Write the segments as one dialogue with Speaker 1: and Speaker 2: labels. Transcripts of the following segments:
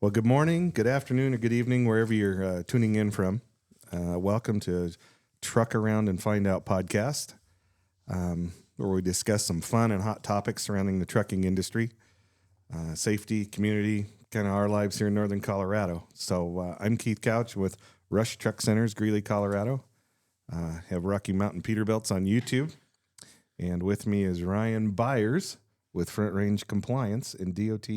Speaker 1: Well, good morning, good afternoon, or good evening, wherever you're tuning in from. Welcome to Truck Around and Find Out podcast, where we discuss some fun and hot topics surrounding the trucking industry, safety, community, kind of our lives here in Northern Colorado. So I'm Keith Couch with Rush Truck Centers, Greeley, Colorado. Have Rocky Mountain Peterbilts on YouTube. And with me is Ryan Byers with Front Range Compliance in DOT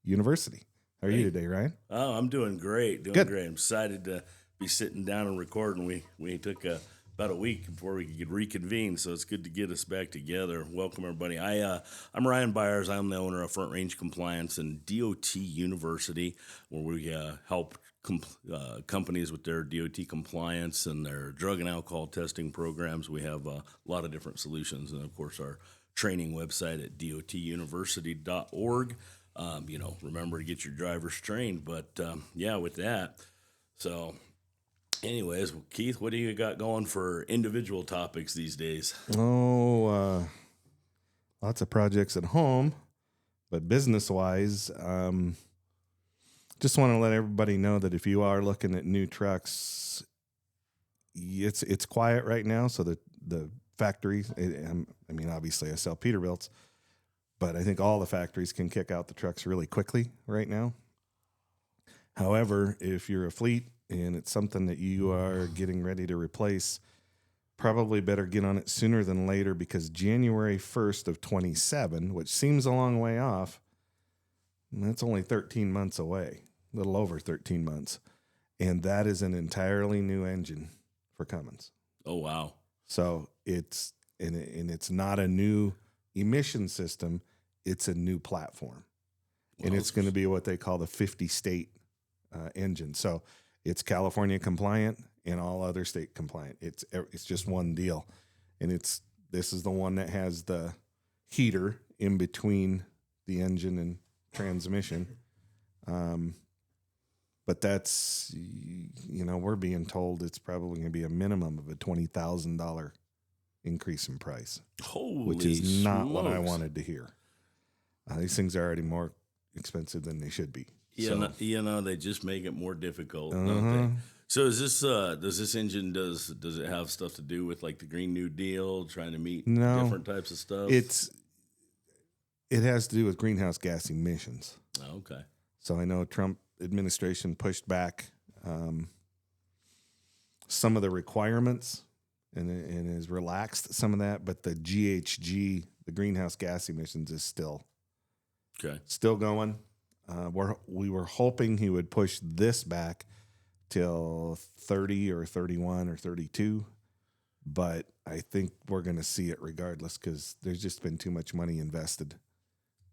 Speaker 1: University. How are you today, Ryan?
Speaker 2: Oh, I'm doing great.
Speaker 1: Good.
Speaker 2: I'm excited to be sitting down and recording. We took about a week before we could reconvene, so it's good to get us back together. Welcome, everybody. I'm Ryan Byers. I'm the owner of Front Range Compliance and DOT University, where we help companies with their DOT compliance and their drug and alcohol testing programs. We have a lot of different solutions, and of course, our training website at dotuniversity.org. Remember to get your drivers trained. But with that. So, anyways, Keith, what do you got going for individual topics these days?
Speaker 1: Oh, lots of projects at home, but business-wise, just want to let everybody know that if you are looking at new trucks, it's quiet right now. So the factories, obviously I sell Peterbilts, but I think all the factories can kick out the trucks really quickly right now. However, if you're a fleet and it's something that you are getting ready to replace, probably better get on it sooner than later, because January 1st of 27, which seems a long way off, that's only 13 months away, a little over 13 months. And that is an entirely new engine for Cummins.
Speaker 2: Oh, wow.
Speaker 1: So it's not a new emission system. It's a new platform, and it's going to be what they call the 50-state engine. So it's California compliant and all other state compliant. It's just one deal, and this is the one that has the heater in between the engine and transmission. But that's, we're being told it's probably going to be a minimum of a $20,000 increase in price, which is not what I wanted to hear. These things are already more expensive than they should be.
Speaker 2: They just make it more difficult, don't they? So is this does this engine does it have stuff to do with like the Green New Deal, trying to meet different types of stuff?
Speaker 1: It has to do with greenhouse gas emissions.
Speaker 2: Oh, okay.
Speaker 1: So I know Trump administration pushed back some of the requirements and has relaxed some of that, but the GHG, the greenhouse gas emissions, is still going. We were hoping he would push this back till 30 or 31 or 32, but I think we're going to see it regardless, because there's just been too much money invested.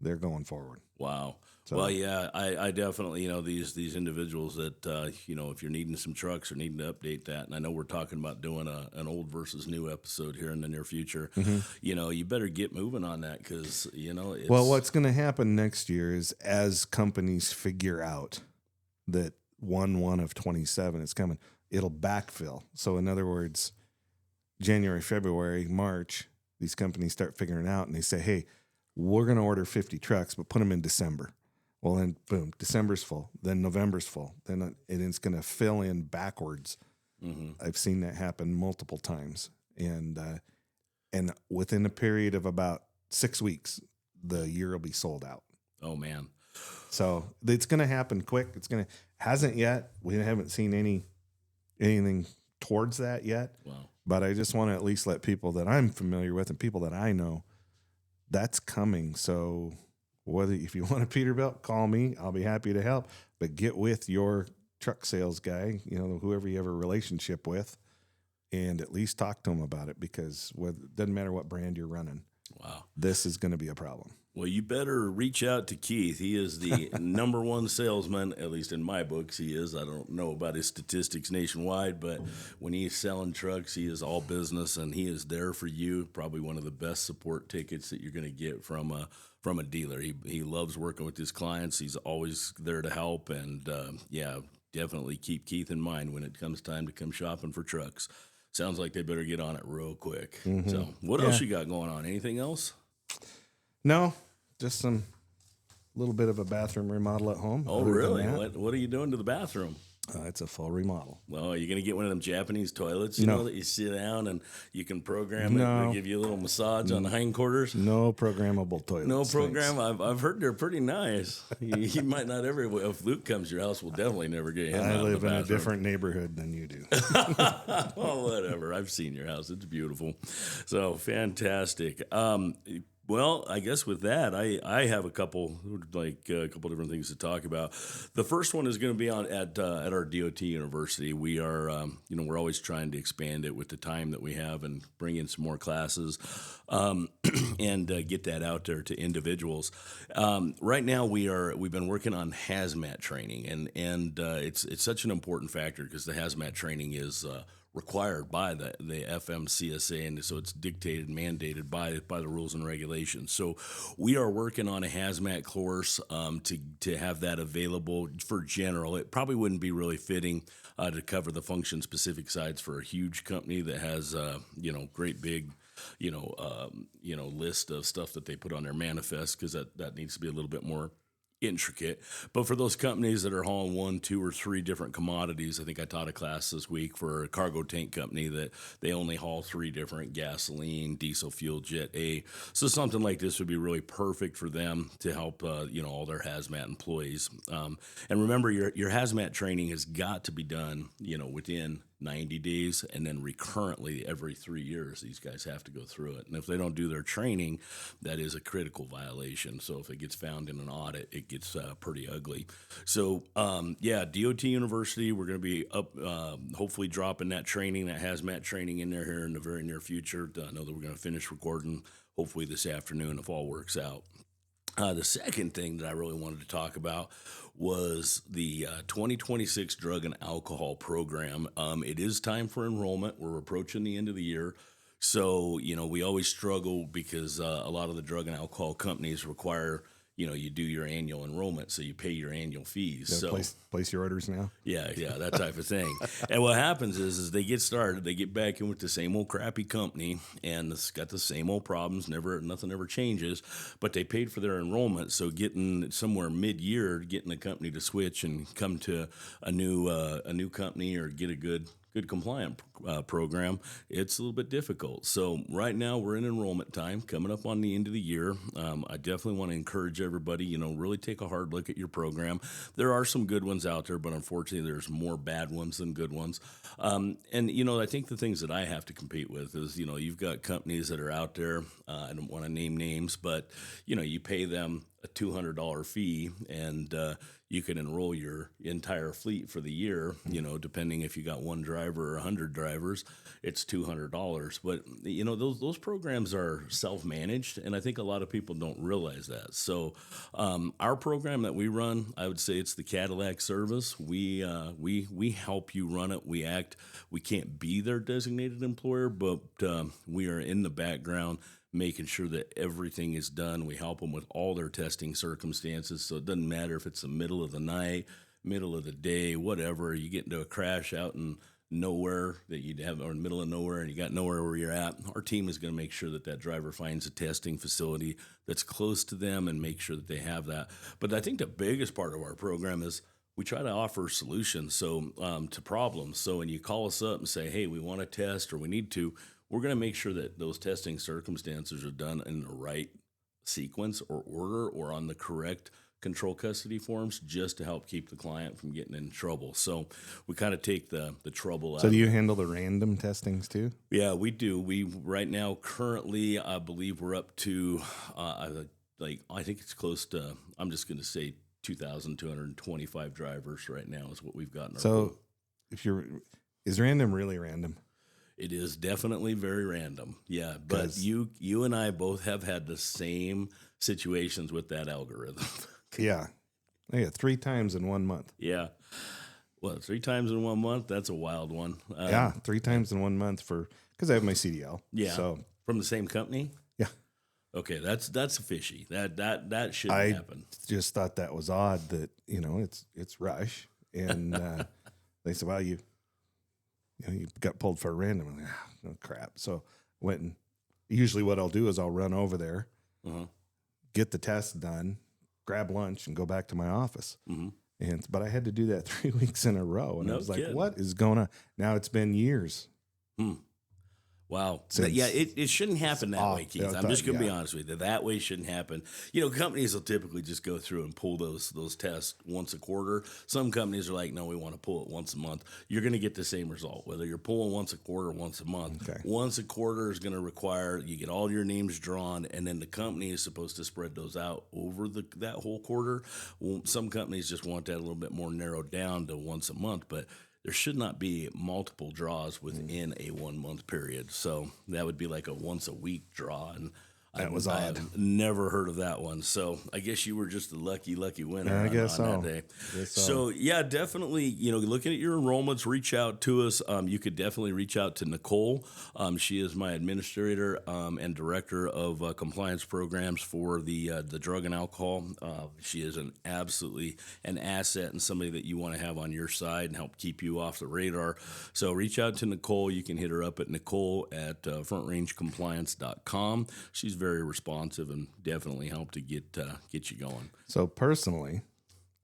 Speaker 1: They're going forward.
Speaker 2: Wow. So, well, yeah, I definitely, these individuals that, if you're needing some trucks or needing to update that, and I know we're talking about doing an old versus new episode here in the near future, you better get moving on that, because, it's...
Speaker 1: Well, what's going to happen next year is, as companies figure out that 1/1 of 27 is coming, it'll backfill. So in other words, January, February, March, these companies start figuring out, and they say, hey, we're going to order 50 trucks, but put them in December. Well, then, boom, December's full. Then November's full. Then it's going to fill in backwards. Mm-hmm. I've seen that happen multiple times. And within a period of about 6 weeks, the year will be sold out.
Speaker 2: Oh, man.
Speaker 1: So it's going to happen quick. Hasn't yet. We haven't seen anything towards that yet.
Speaker 2: Wow.
Speaker 1: But I just want to at least let people that I'm familiar with and people that I know, that's coming. So if you want a Peterbilt, call me. I'll be happy to help. But get with your truck sales guy, whoever you have a relationship with, and at least talk to them about it, because it doesn't matter what brand you're running.
Speaker 2: Wow.
Speaker 1: This is going to be a problem.
Speaker 2: Well, you better reach out to Keith. He is the number one salesman, at least in my books. He is. I don't know about his statistics nationwide, but when he's selling trucks, he is all business, and he is there for you. Probably one of the best support tickets that you're going to get from a dealer. He loves working with his clients. He's always there to help, and definitely keep Keith in mind when it comes time to come shopping for trucks. Sounds like they better get on it real quick. Mm-hmm. So what else you got going on? Anything else?
Speaker 1: No, just some little bit of a bathroom remodel at home.
Speaker 2: Oh,
Speaker 1: Other than
Speaker 2: really?
Speaker 1: that,
Speaker 2: What are you doing to the bathroom?
Speaker 1: it's a full remodel.
Speaker 2: Well, are you going to get one of them Japanese toilets,
Speaker 1: No.
Speaker 2: that you sit down and you can program it
Speaker 1: No.
Speaker 2: and give you a little massage on the hindquarters?
Speaker 1: No programmable toilets.
Speaker 2: No
Speaker 1: thanks.
Speaker 2: program. I've heard they're pretty nice. You might not ever. If Luke comes to your house, we'll definitely never get him.
Speaker 1: I
Speaker 2: out
Speaker 1: live
Speaker 2: of the
Speaker 1: in a
Speaker 2: bathroom.
Speaker 1: different neighborhood than you do.
Speaker 2: Oh, whatever. I've seen your house. It's beautiful. So fantastic. Well, I guess with that, I have a couple different things to talk about. The first one is going to be at our DOT University. We are, we're always trying to expand it with the time that we have and bring in some more classes, and get that out there to individuals. Right now, we've been working on hazmat training, and it's such an important factor because the hazmat training is required by the FMCSA, and so it's dictated, mandated by the rules and regulations. So we are working on a hazmat course to have that available for general. It probably wouldn't be really fitting to cover the function specific sides for a huge company that has great big list of stuff that they put on their manifest, because that needs to be a little bit more intricate. But for those companies that are hauling 1, 2, or 3 different commodities, I think I taught a class this week for a cargo tank company that they only haul 3 different: gasoline, diesel fuel, Jet A. So something like this would be really perfect for them to help all their hazmat employees. And remember, your hazmat training has got to be done within 90 days, and then recurrently every 3 years these guys have to go through it. And if they don't do their training, that is a critical violation. So if it gets found in an audit, it gets pretty ugly. So DOT University, we're going to be up hopefully dropping that hazmat training in there here in the very near future. I know that we're going to finish recording hopefully this afternoon if all works out. The second thing that I really wanted to talk about was the 2026 drug and alcohol program. It is time for enrollment. We're approaching the end of the year. So, we always struggle because a lot of the drug and alcohol companies require, you do your annual enrollment, so you pay your annual fees.
Speaker 1: Yeah,
Speaker 2: So
Speaker 1: place your orders now.
Speaker 2: yeah, that type of thing. And what happens is they get started, they get back in with the same old crappy company, and it's got the same old problems. Nothing ever changes. But they paid for their enrollment, so getting somewhere mid-year, getting the company to switch and come to a new company or get a good compliant program, it's a little bit difficult. So right now we're in enrollment time, coming up on the end of the year. I definitely want to encourage everybody, really take a hard look at your program. There are some good ones out there, but unfortunately there's more bad ones than good ones. And I think the things that I have to compete with is, you've got companies that are out there. I don't want to name names, but you pay them a $200 fee, and you can enroll your entire fleet for the year. Depending if you got one driver or 100 drivers, it's $200. But those programs are self-managed, and I think a lot of people don't realize that. So our program that we run, I would say it's the Cadillac service. We help you run it. We can't be their designated employer, but we are in the background making sure that everything is done. We help them with all their testing circumstances. So it doesn't matter if it's the middle of the night, middle of the day, whatever. You get into a crash out in nowhere that you'd have, or in the middle of nowhere, and you got nowhere where you're at. Our team is going to make sure that driver finds a testing facility that's close to them and make sure that they have that. But I think the biggest part of our program is we try to offer solutions to problems. So when you call us up and say, hey, we want to test or we need to, we're going to make sure that those testing circumstances are done in the right sequence or order or on the correct control custody forms, just to help keep the client from getting in trouble. So we kind of take the trouble out.
Speaker 1: So do you handle the random testings too?
Speaker 2: Yeah, we do. We right now currently, I believe we're up to I think it's close to, I'm just going to say 2,225 drivers right now is what we've got in our pool.
Speaker 1: Is random really random?
Speaker 2: It is definitely very random. Yeah, but you and I both have had the same situations with that algorithm.
Speaker 1: Yeah. 3 times in 1 month.
Speaker 2: Yeah. Well, 3 times in 1 month, that's a wild one.
Speaker 1: 3 times in 1 month because I have my CDL.
Speaker 2: Yeah.
Speaker 1: So
Speaker 2: from the same company?
Speaker 1: Yeah.
Speaker 2: Okay, that's fishy. That shouldn't happen.
Speaker 1: Just thought that was odd that, it's Rush. And they said, well, you got pulled for a random. I'm like, oh, crap. So went and usually what I'll do is I'll run over there, get the test done, grab lunch and go back to my office.
Speaker 2: Mm-hmm.
Speaker 1: But I had to do that 3 weeks in a row. And I was like, what is going on? Now it's been years.
Speaker 2: Wow. But yeah, it shouldn't happen that way, Keith. I'm just going to be honest with you. That way shouldn't happen. You know, companies will typically just go through and pull those tests once a quarter. Some companies are like, no, we want to pull it once a month. You're going to get the same result, whether you're pulling once a quarter or once a month.
Speaker 1: Okay.
Speaker 2: Once a quarter is going to require you get all your names drawn, and then the company is supposed to spread those out over that whole quarter. Well, some companies just want that a little bit more narrowed down to once a month, but there should not be multiple draws within a 1 month period. So that would be like a once a week draw. And
Speaker 1: that was odd.
Speaker 2: I've never heard of that one. So I guess you were just the lucky winner
Speaker 1: I guess
Speaker 2: on that day. So yeah, definitely, you know, looking at your enrollments, reach out to us. You could definitely reach out to Nicole. She is my administrator and director of compliance programs for the drug and alcohol. She is absolutely an asset and somebody that you want to have on your side and help keep you off the radar. So reach out to Nicole. You can hit her up at Nicole@frontrangecompliance.com. She's very responsive and definitely help to get you going.
Speaker 1: So personally,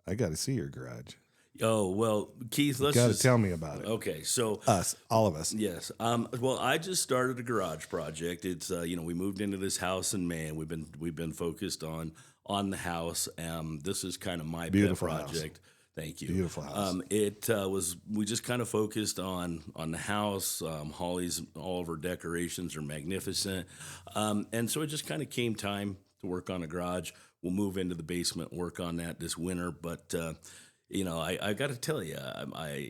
Speaker 1: I got to see your garage.
Speaker 2: Oh, well, Keith, let's
Speaker 1: got to tell me about it.
Speaker 2: Okay, so
Speaker 1: all of us.
Speaker 2: Yes. Well, I just started a garage project. It's you know, we moved into this house in May, and we've been focused on the house. This is kind of my
Speaker 1: beautiful
Speaker 2: pet project.
Speaker 1: House.
Speaker 2: Thank you.
Speaker 1: Beautiful house.
Speaker 2: We just kind of focused on the house. Holly's, all of her decorations are magnificent. And so it just kind of came time to work on a garage. We'll move into the basement, work on that this winter. But, you know, I got to tell you,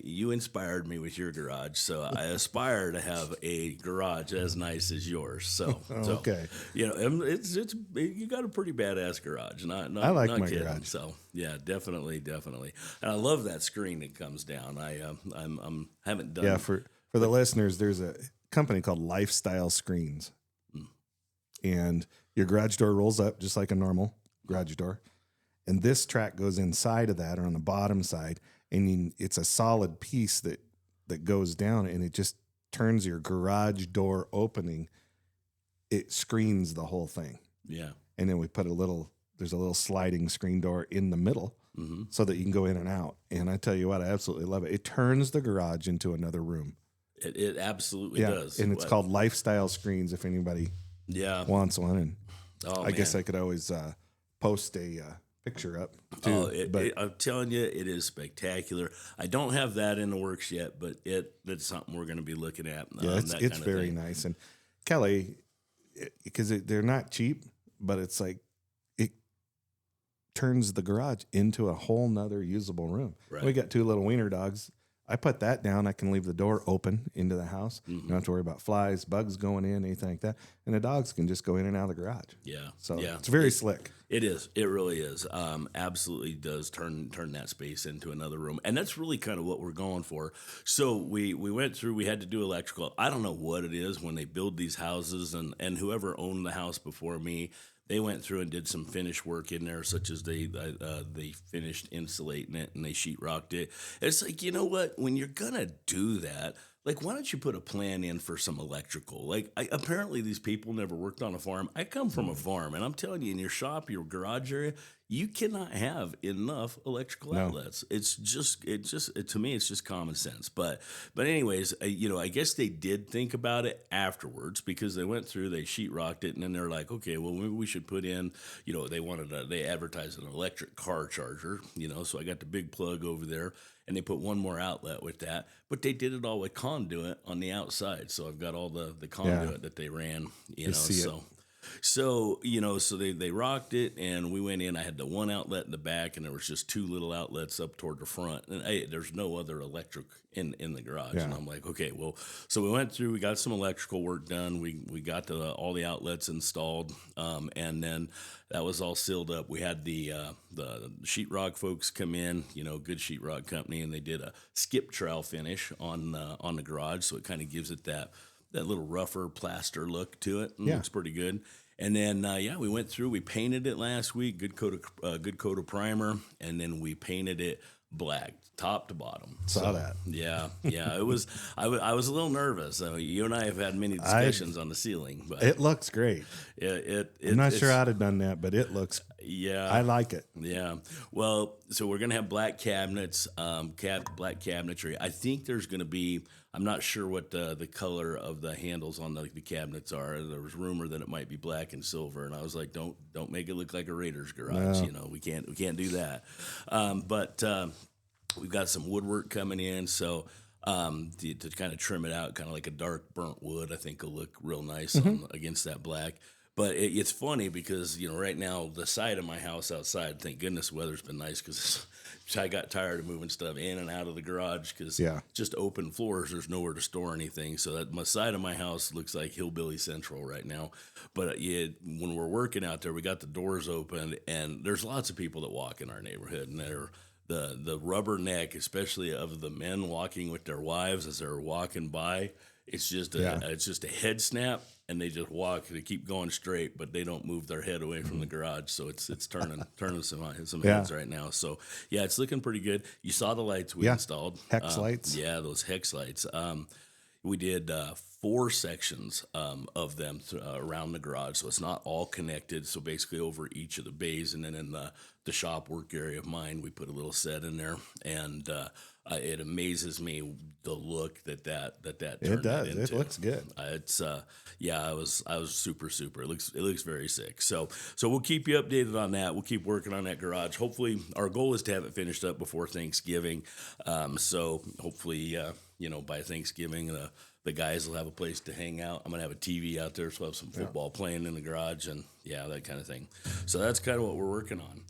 Speaker 2: you inspired me with your garage. So I aspire to have a garage as nice as yours. So,
Speaker 1: okay.
Speaker 2: You know, you got a pretty badass garage. I
Speaker 1: like
Speaker 2: not
Speaker 1: my
Speaker 2: kidding.
Speaker 1: garage.
Speaker 2: So yeah, definitely. And I love that screen that comes down. I haven't done.
Speaker 1: Yeah, for the listeners, there's a company called Lifestyle Screens, and your garage door rolls up just like a normal garage door, and this track goes inside of that or on the bottom side, and it's a solid piece that goes down, and it just turns your garage door opening. It screens the whole thing.
Speaker 2: Yeah,
Speaker 1: and then we put there's a little sliding screen door in the middle so that you can go in and out. And I tell you what, I absolutely love it. It turns the garage into another room.
Speaker 2: It absolutely does.
Speaker 1: And it's called Lifestyle Screens if anybody wants one. And I guess I could always post a picture up too.
Speaker 2: I'm telling you, it is spectacular. I don't have that in the works yet, but that's something we're going to be looking at.
Speaker 1: Yeah, it's very nice. And Kelly, because they're not cheap, but it's like, turns the garage into a whole nother usable room.
Speaker 2: Right.
Speaker 1: We got 2 little wiener dogs. I put that down. I can leave the door open into the house. You don't have to worry about flies, bugs going in, anything like that. And the dogs can just go in and out of the garage.
Speaker 2: Yeah.
Speaker 1: So it's very slick.
Speaker 2: It is. It really is. Absolutely does turn that space into another room. And that's really kind of what we're going for. So we went through, we had to do electrical. I don't know what it is when they build these houses, and whoever owned the house before me, they went through and did some finish work in there, such as they finished insulating it and they sheetrocked it. It's like, you know what? When you're gonna do that, like, why don't you put a plan in for some electrical? Like, apparently these people never worked on a farm. I come from a farm, and I'm telling you, in your shop, your garage area, you cannot have enough electrical outlets. It's just to me, it's just common sense. But anyways, you know, I guess they did think about it afterwards, because they went through, they sheetrocked it, and then they're like, okay, well, maybe we should put in, you know, they advertised an electric car charger, you know, so I got the big plug over there. And they put one more outlet with that, but they did it all with conduit on the outside. So I've got all the conduit that they ran, you know. So you know, so they rocked it, and we went in. I had the one outlet in the back, and there was just 2 little outlets up toward the front, and there's no other electric in the garage. And I'm like, okay, well, so we went through, we got some electrical work done, we got all the outlets installed, and then that was all sealed up. We had the sheetrock folks come in, you know, good sheetrock company, and they did a skip trowel finish on the garage, so it kind of gives it that little rougher plaster look to it. It looks pretty good. And then we went through, we painted it last week, good coat of primer, and then we painted it black, top to bottom.
Speaker 1: Saw that.
Speaker 2: Yeah. It was. I was a little nervous. You and I have had many discussions on the ceiling, but
Speaker 1: it looks great.
Speaker 2: I'm
Speaker 1: not sure I'd have done that, but it looks
Speaker 2: Yeah.
Speaker 1: I like it.
Speaker 2: Yeah. Well, so we're gonna have black cabinets, black cabinetry. I think there's gonna be. I'm not sure what the color of the handles on the cabinets are. There was rumor that it might be black and silver, and I was like, don't make it look like a Raiders garage.
Speaker 1: No.
Speaker 2: You know, we can't do that. But we've got some woodwork coming in, so. To kind of trim it out, kind of like a dark burnt wood, I think will look real nice against that black. But it's funny because, you know, right now the side of my house outside, thank goodness the weather's been nice because I got tired of moving stuff in and out of the garage because just open floors, there's nowhere to store anything. So that my side of my house looks like Hillbilly Central right now. But when we're working out there, we got the doors open and there's lots of people that walk in our neighborhood and they're the rubberneck, especially of the men walking with their wives as they're walking by. It's just a head snap, and they just walk. They keep going straight, but they don't move their head away from the garage. So it's turning some heads right now. So yeah, it's looking pretty good. You saw the lights we installed,
Speaker 1: hex lights.
Speaker 2: Yeah, those hex lights. We did 4 sections of them around the garage, so it's not all connected. So basically over each of the bays, and then in the shop work area of mine, we put a little set in there, and it amazes me the look that turned
Speaker 1: It does.
Speaker 2: into.
Speaker 1: It looks good.
Speaker 2: I was super. It looks very sick. So we'll keep you updated on that. We'll keep working on that garage. Hopefully, our goal is to have it finished up before Thanksgiving. So hopefully, by Thanksgiving, the guys will have a place to hang out. I'm gonna have a TV out there, so we'll have some football playing in the garage, and that kind of thing. So that's kind of what we're working on.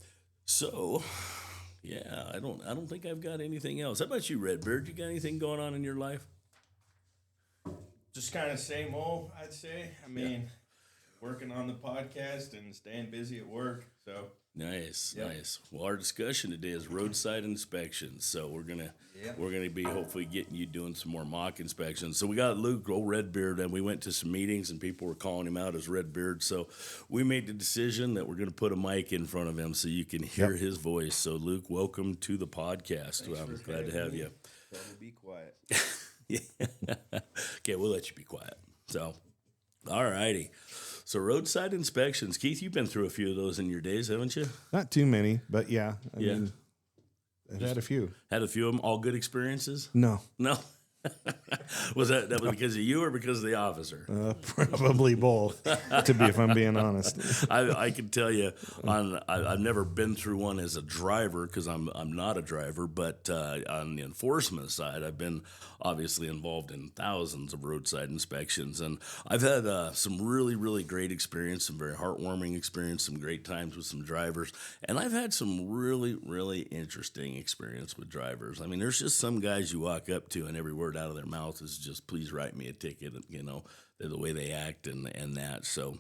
Speaker 2: So, yeah, I don't think I've got anything else. How about you, Redbeard? You got anything going on in your life?
Speaker 3: Just kind of same old, I'd say. I mean, working on the podcast and staying busy at work. So
Speaker 2: nice. Well, our discussion today is roadside inspections. So we're gonna be hopefully getting you doing some more mock inspections. So we got Luke, old Redbeard, and we went to some meetings and people were calling him out as Redbeard. So we made the decision that we're gonna put a mic in front of him so you can hear his voice. So Luke, welcome to the podcast. I'm glad to have you.
Speaker 3: Try to be quiet.
Speaker 2: Okay, we'll let you be quiet. So, all righty. So roadside inspections. Keith, you've been through a few of those in your days, haven't you?
Speaker 1: Not too many, but I mean, I've had a few.
Speaker 2: Had a few of them, all good experiences?
Speaker 1: No.
Speaker 2: Was that because of you or because of the officer?
Speaker 1: Probably both, if I'm being honest.
Speaker 2: I can tell you, I've never been through one as a driver because I'm not a driver, but on the enforcement side, I've been obviously involved in thousands of roadside inspections, and I've had some really, really great experience, some very heartwarming experience, some great times with some drivers, and I've had some really, really interesting experience with drivers. I mean, there's just some guys you walk up to and every word out of their mouth is just, please write me a ticket, the way they act and that. So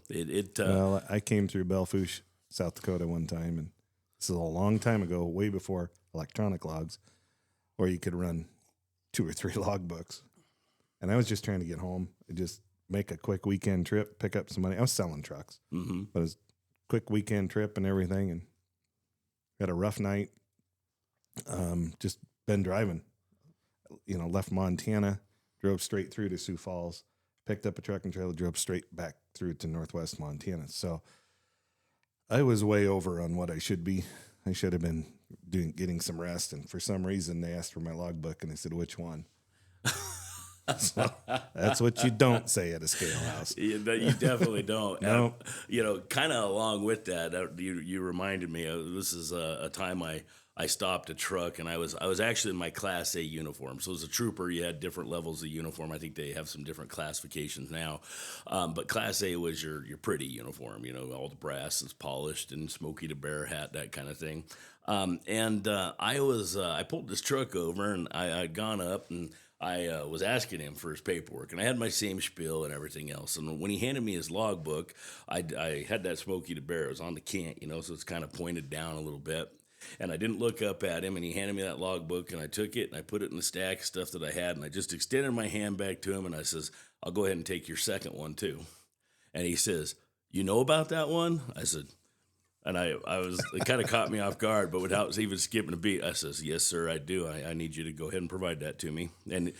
Speaker 1: well, I came through Belfouche, South Dakota one time, and this is a long time ago, way before electronic logs, where you could run 2 or 3 log books. And I was just trying to get home and just make a quick weekend trip, pick up some money. I was selling trucks, but it was a quick weekend trip and everything, and had a rough night. Just been driving. Left Montana, drove straight through to Sioux Falls, picked up a truck and trailer, drove straight back through to Northwest Montana. So I was way over on what I should be. I should have been getting some rest. And for some reason, they asked for my logbook, and I said, which one? So that's what you don't say at a scale house.
Speaker 2: You definitely don't.
Speaker 1: No.
Speaker 2: Kind of along with that, you reminded me of, this is a time I stopped a truck, and I was actually in my Class A uniform. So as a trooper, you had different levels of uniform. I think they have some different classifications now. But Class A was your pretty uniform, all the brass is polished and Smokey the Bear hat, that kind of thing. I pulled this truck over, and I'd gone up, and I was asking him for his paperwork, and I had my same spiel and everything else. And when he handed me his logbook, I had that Smokey the Bear. It was on the cant, so it's kind of pointed down a little bit. And I didn't look up at him, and he handed me that logbook, and I took it, and I put it in the stack of stuff that I had, and I just extended my hand back to him, and I says, I'll go ahead and take your second one, too. And he says, you know about that one? I said, and it kind of caught me off guard, but without even skipping a beat, I says, yes, sir, I do. I need you to go ahead and provide that to me. And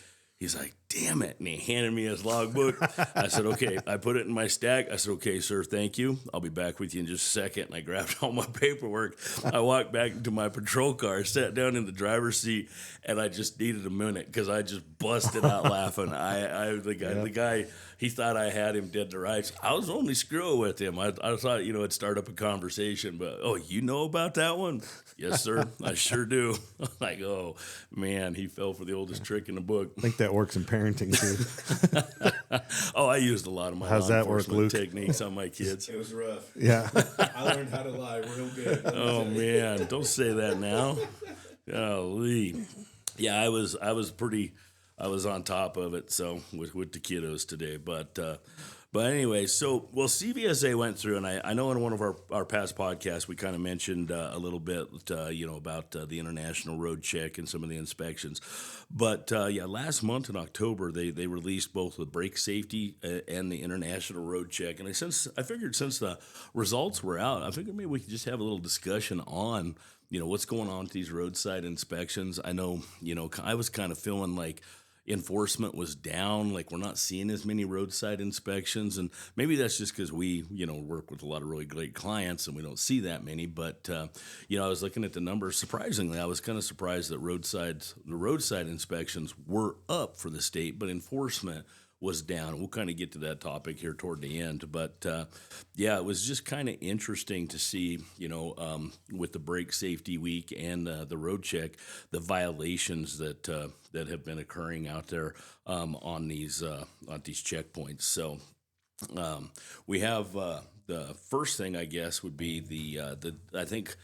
Speaker 2: He's like, damn it. And he handed me his logbook. I said, okay. I put it in my stack. I said, okay, sir, thank you. I'll be back with you in just a second. And I grabbed all my paperwork. I walked back into my patrol car, sat down in the driver's seat, and I just needed a minute because I just busted out laughing. The guy, he thought I had him dead to rights. I was only screwing with him. I thought, it'd start up a conversation, but, oh, you know about that one? Yes, sir. I sure do. Like, oh, man, he fell for the oldest trick in the book.
Speaker 1: I think that works in parenting too.
Speaker 2: Oh, I used a lot of my
Speaker 1: How's
Speaker 2: law
Speaker 1: that work,
Speaker 2: enforcement
Speaker 1: Luke?
Speaker 2: techniques on my kids.
Speaker 3: It was rough.
Speaker 1: Yeah.
Speaker 3: I learned how to lie real good.
Speaker 2: Oh man, don't say that now. Golly. Yeah, I was on top of it. So with the kiddos today, but anyway, so CVSA went through, and I know in one of our past podcasts we kind of mentioned a little bit, about the international road check and some of the inspections. But last month in October they released both the brake safety and the international road check. And I figured since the results were out, I figured maybe we could just have a little discussion on what's going on with these roadside inspections. I know I was kind of feeling like enforcement was down, like we're not seeing as many roadside inspections, and maybe that's just because we work with a lot of really great clients and we don't see that many. But I was looking at the numbers. Surprisingly, I was kind of surprised that the roadside inspections were up for the state, but enforcement was down. We'll kind of get to that topic here toward the end, but it was just kind of interesting to see, with the brake safety week and the road check, the violations that have been occurring out there on these checkpoints. So we have the first thing, I guess, would be the I think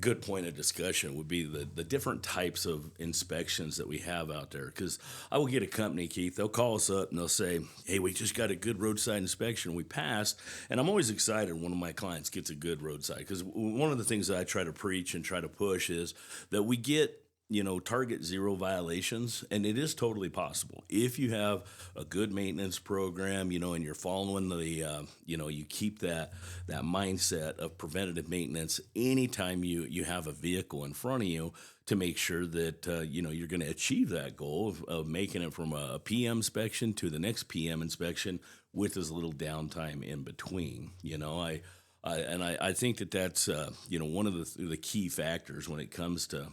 Speaker 2: good point of discussion would be the different types of inspections that we have out there. Because I will get a company, Keith, they'll call us up and they'll say, hey, we just got a good roadside inspection. We passed. And I'm always excited when one of my clients gets a good roadside. Because one of the things that I try to preach and try to push is that we get target zero violations, and it is totally possible if you have a good maintenance program, and you're following the, you keep that mindset of preventative maintenance anytime you have a vehicle in front of you to make sure that, you're going to achieve that goal of making it from a PM inspection to the next PM inspection with as little downtime in between. I think that's one of the key factors when it comes to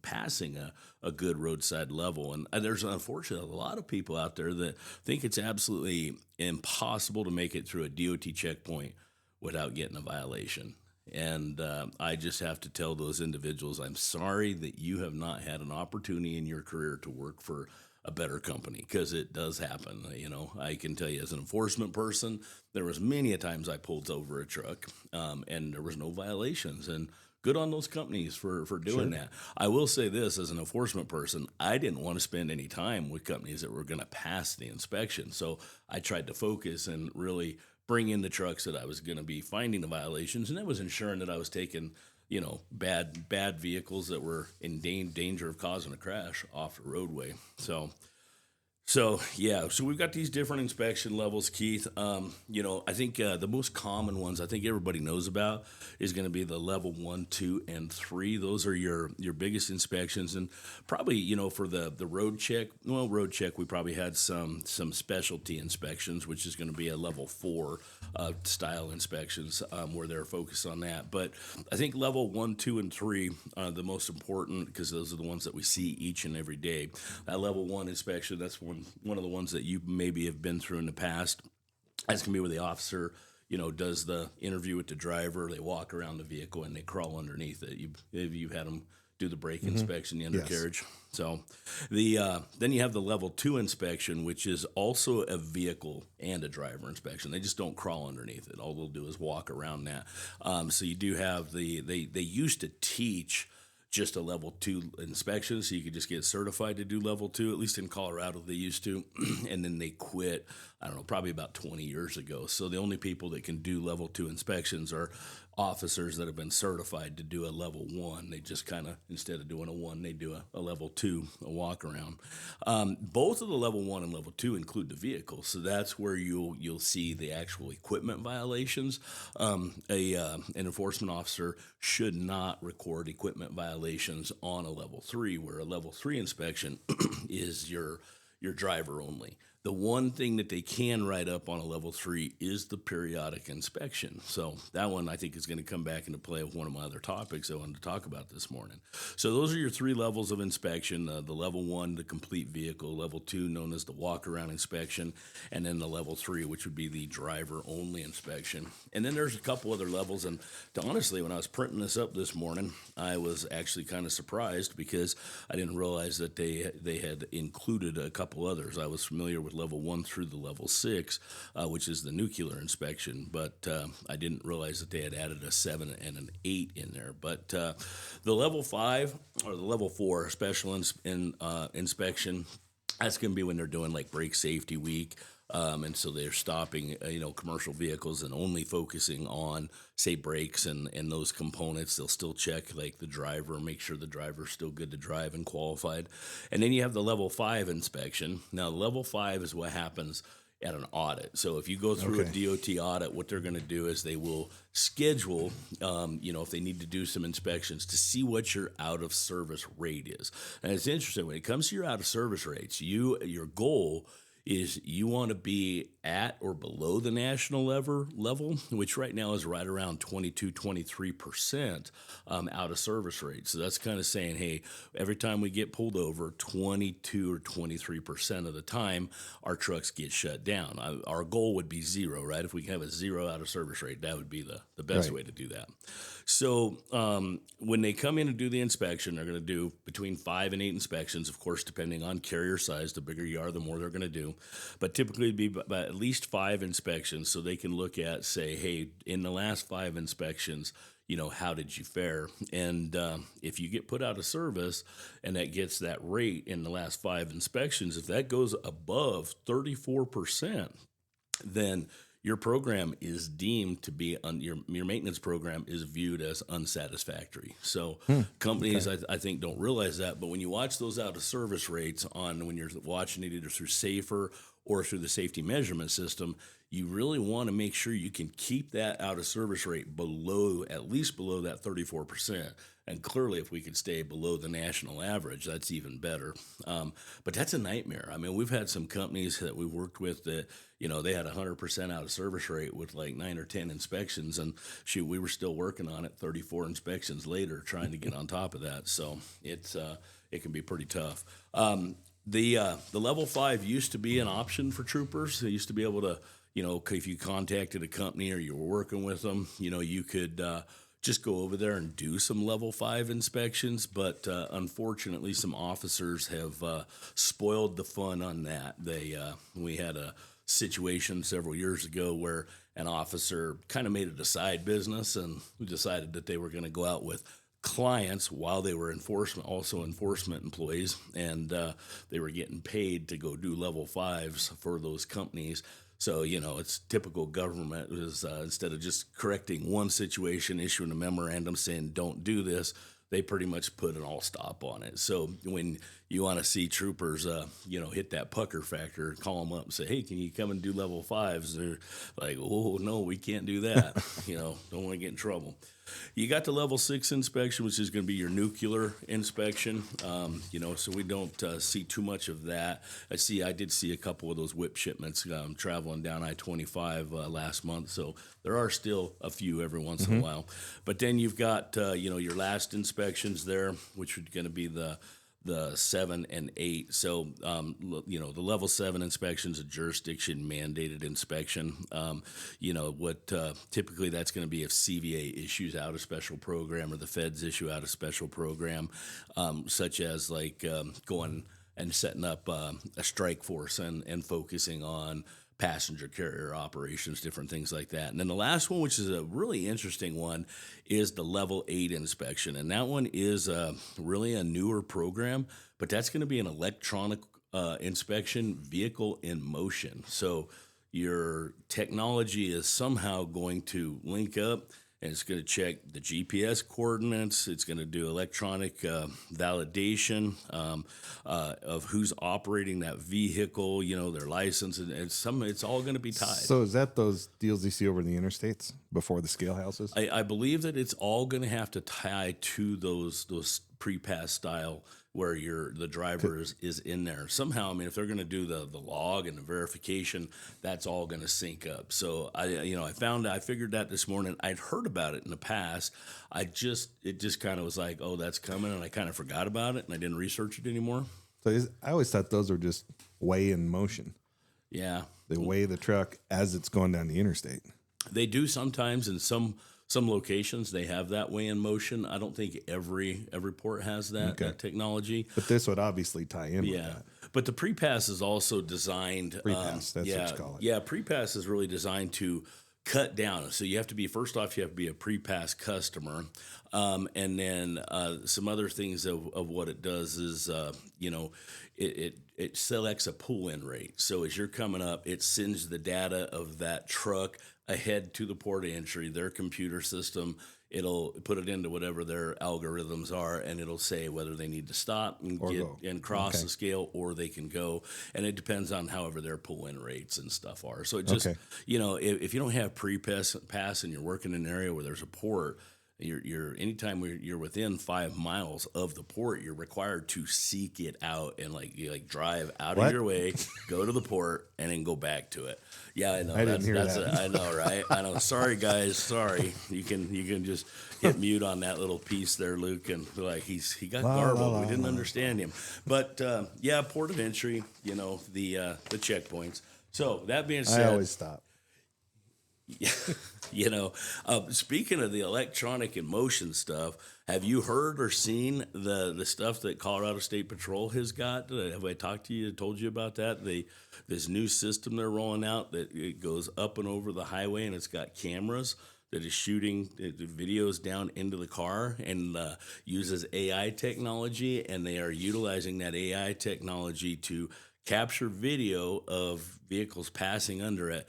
Speaker 2: passing a good roadside level. And there's unfortunately a lot of people out there that think it's absolutely impossible to make it through a DOT checkpoint without getting a violation. And I just have to tell those individuals, I'm sorry that you have not had an opportunity in your career to work for a better company, because it does happen. I can tell you as an enforcement person, there was many a times I pulled over a truck and there was no violations, and good on those companies for doing that. I will say this, as an enforcement person, I didn't want to spend any time with companies that were going to pass the inspection. So I tried to focus and really bring in the trucks that I was going to be finding the violations, and that was ensuring that I was taking bad vehicles that were in danger of causing a crash off the roadway. So we've got these different inspection levels, Keith. I think the most common ones I think everybody knows about is going to be the level 1, 2, and 3. Those are your biggest inspections, and probably for the road check. Well, road check we probably had some specialty inspections, which is going to be a level 4 style inspections where they're focused on that. But I think level 1, 2, and 3 are the most important, because those are the ones that we see each and every day. That level 1 inspection, that's one of the ones that you maybe have been through in the past. That's going to be where the officer, does the interview with the driver. They walk around the vehicle and they crawl underneath it. You've had them do the brake inspection, the undercarriage. Yes. So then you have the level 2 inspection, which is also a vehicle and a driver inspection. They just don't crawl underneath it. All they'll do is walk around that. So you do have they used to teach just a level 2 inspection, so you could just get certified to do level 2, at least in Colorado they used to, and then they quit, I don't know, probably about 20 years ago. So the only people that can do level 2 inspections are officers that have been certified to do a level 1. They just kind of, instead of doing a 1, they do a level 2, a walk around. Both of the level 1 and level 2 include the vehicle, so that's where you'll see the actual equipment violations. An enforcement officer should not record equipment violations on a level 3, where a level 3 inspection is your your driver only. The one thing that they can write up on a level 3 is the periodic inspection. So that one I think is going to come back into play with one of my other topics I wanted to talk about this morning. So those are your 3 levels of inspection, the level 1, the complete vehicle, level 2 known as the walk around inspection, and then the level 3, which would be the driver only inspection. And then there's a couple other levels. And honestly, when I was printing this up this morning, I was actually kind of surprised because I didn't realize that they had included a couple others. I was familiar with level 1 through the level 6, which is the nuclear inspection, but I didn't realize that they had added a 7 and an 8 in there. But the level 5 or the level 4 special inspection, that's going to be when they're doing like brake safety week. And so they're stopping, commercial vehicles and only focusing on, say, brakes and those components. They'll still check like the driver, make sure the driver's still good to drive and qualified. And then you have the level 5 inspection. Now, level 5 is what happens at an audit. So if you go through a DOT audit, what they're going to do is they will schedule, if they need to do some inspections to see what your out of service rate is. And it's interesting when it comes to your out of service rates, your goal is you want to be at or below the national level, which right now is right around 23% out of service rate. So that's kind of saying, hey, every time we get pulled over, 22 or 23% of the time, our trucks get shut down. Our goal would be 0, right? If we have a 0 out of service rate, that would be the best way to do that. So when they come in and do the inspection, they're going to do between 5 and 8 inspections, of course, depending on carrier size. The bigger you are, the more they're going to do. But typically it'd be about at least 5 inspections so they can look at, say, hey, in the last 5 inspections, how did you fare? And if you get put out of service and that gets that rate in the last 5 inspections, if that goes above 34%, then your program is deemed to be your maintenance program is viewed as unsatisfactory. So companies, I think, don't realize that. But when you watch those out of service rates when you're watching it either through SAFER or through the safety measurement system, you really want to make sure you can keep that out of service rate at least below that 34%. And clearly, if we could stay below the national average, that's even better. But that's a nightmare. I mean, we've had some companies that we've worked with that, they had 100% out of service rate with like 9 or 10 inspections. And shoot, we were still working on it 34 inspections later, trying to get on top of that. So it can be pretty tough. The level 5 used to be an option for troopers. They used to be able to, if you contacted a company or you were working with them, you could just go over there and do some level 5 inspections. But unfortunately, some officers have spoiled the fun on that. We had a situation several years ago where an officer kind of made it a side business and decided that they were going to go out with clients while they were enforcement employees, and they were getting paid to go do level 5s for those companies. So, it's typical government is instead of just correcting one situation, issuing a memorandum saying don't do this, they pretty much put an all stop on it. So when you want to see troopers, hit that pucker factor, call them up and say, hey, can you come and do level 5s? They're like, oh, no, we can't do that. Don't want to get in trouble. You got the level 6 inspection, which is going to be your nuclear inspection. So we don't see too much of that. I did see a couple of those whip shipments traveling down I-25 last month. So there are still a few every once in a while. But then you've got, your last inspections there, which are going to be the 7 and 8. So, the level 7 inspection is a jurisdiction mandated inspection. Typically that's going to be if CVA issues out a special program or the feds issue out a special program, such as like going and setting up a strike force and focusing on passenger carrier operations, different things like that. And then the last one, which is a really interesting one, is the level 8 inspection. And that one is really a newer program, but that's going to be an electronic inspection, vehicle in motion. So your technology is somehow going to link up, and it's going to check the GPS coordinates. It's going to do electronic validation of who's operating that vehicle, their license, and it's all going to be tied.
Speaker 1: So is that those deals you see over the interstates before the scale houses?
Speaker 2: I believe that it's all going to have to tie to those pre-pass style where the driver is in there. Somehow, I mean, if they're going to do the log and the verification, that's all going to sync up. So I figured that this morning. I'd heard about it in the past. It just kind of was like, oh, that's coming, and I kind of forgot about it, and I didn't research it anymore.
Speaker 1: So I always thought those were just weigh in motion.
Speaker 2: Yeah.
Speaker 1: They weigh the truck as it's going down the interstate.
Speaker 2: They do sometimes in some locations. They have that weigh in motion. I don't think every port has that technology.
Speaker 1: But this would obviously tie in with that.
Speaker 2: But the pre-pass is also designed.
Speaker 1: Pre-pass, that's what you call it.
Speaker 2: Yeah, pre-pass is really designed to cut down. So you have to be a pre-pass customer. And then some other things of what it does is, it selects a pull-in rate. So as you're coming up, it sends the data of that truck ahead to the port of entry, their computer system. It'll put it into whatever their algorithms are, and it'll say whether they need to stop and cross the scale, or they can go. And it depends on however their pull-in rates and stuff are. So it just, if you don't have pre-pass and you're working in an area where there's a port, anytime you're within 5 miles of the port, you're required to seek it out and drive out of your way, go to the port, and then go back to it. Yeah, I know.
Speaker 1: I didn't hear that.
Speaker 2: I know, right? I know. Sorry, guys. Sorry. You can just hit mute on that little piece there, Luke, and he got garbled. We didn't understand him. But port of entry. The checkpoints. So that being said,
Speaker 1: I always stop.
Speaker 2: Speaking of the electronic and motion stuff, have you heard or seen the stuff that Colorado State Patrol has got? Have I talked to you, told you about that? This new system they're rolling out that it goes up and over the highway, and it's got cameras that is shooting the videos down into the car, and uses AI technology, and they are utilizing that AI technology to capture video of vehicles passing under it